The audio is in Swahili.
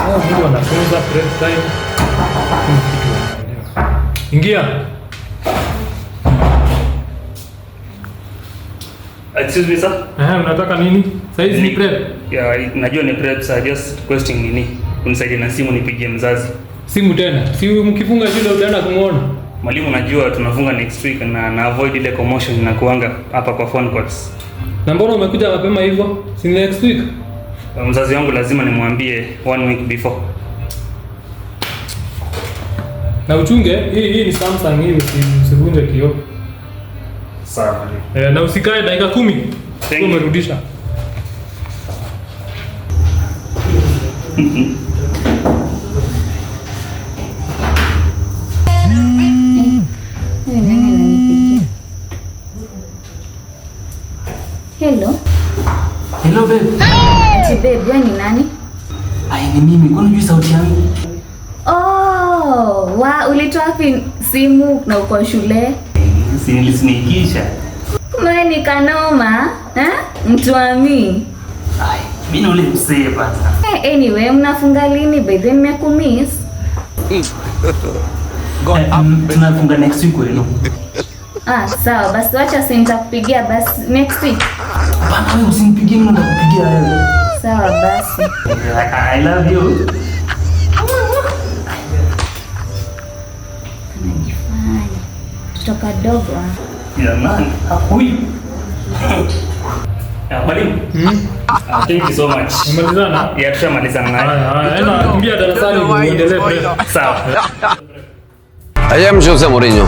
Mtu anafunza prep time. Ingia. Excuse me sir. Unataka nini? Saizi ni prep. Yeah, najua ni prep sir, just requesting nini? Unisaidie na simu nipigie mzazi. Simu tena? Si mkifunga shule utaenda kumuona? Mwalimu, najua tunafunga next week na avoid ile commotion na kuanga hapa kwa phone calls. Na mbona umekuja mapema hivyo? Si next week? Mzazi wangu lazima nimwambie 1 week before. Na uchunge, hii ni Samsung hii, usivunje kioo. Sawa. Na usikae dakika 10. Sio umerudisha. Hello. Hello babe. Babe, wewe ni nani? Ai, ni mimi. Kwani unajua sauti yangu? Oh, ulitoa wapi simu na uko shule? Si nilisnikisha. Wewe ni kanoma, mtu wa mimi. Ai, mimi ule msee bana. Anyway, mnafunga lini babe? Nimekumiss. Tunafunga next week wewe. Sawa, basi acha nitakupigia basi next week. Bana, wewe usinipigie, mimi nitakupigia wewe. Sawa basi. I love you. Kanajifanya. Kutoka dogo. Jamani, huyu. Mwalimu. Thank you so much. Umalizana? Yeah, tushamalizana naye. Enda kimbia darasani uendelee prep. Sawa. I am Jose Mourinho.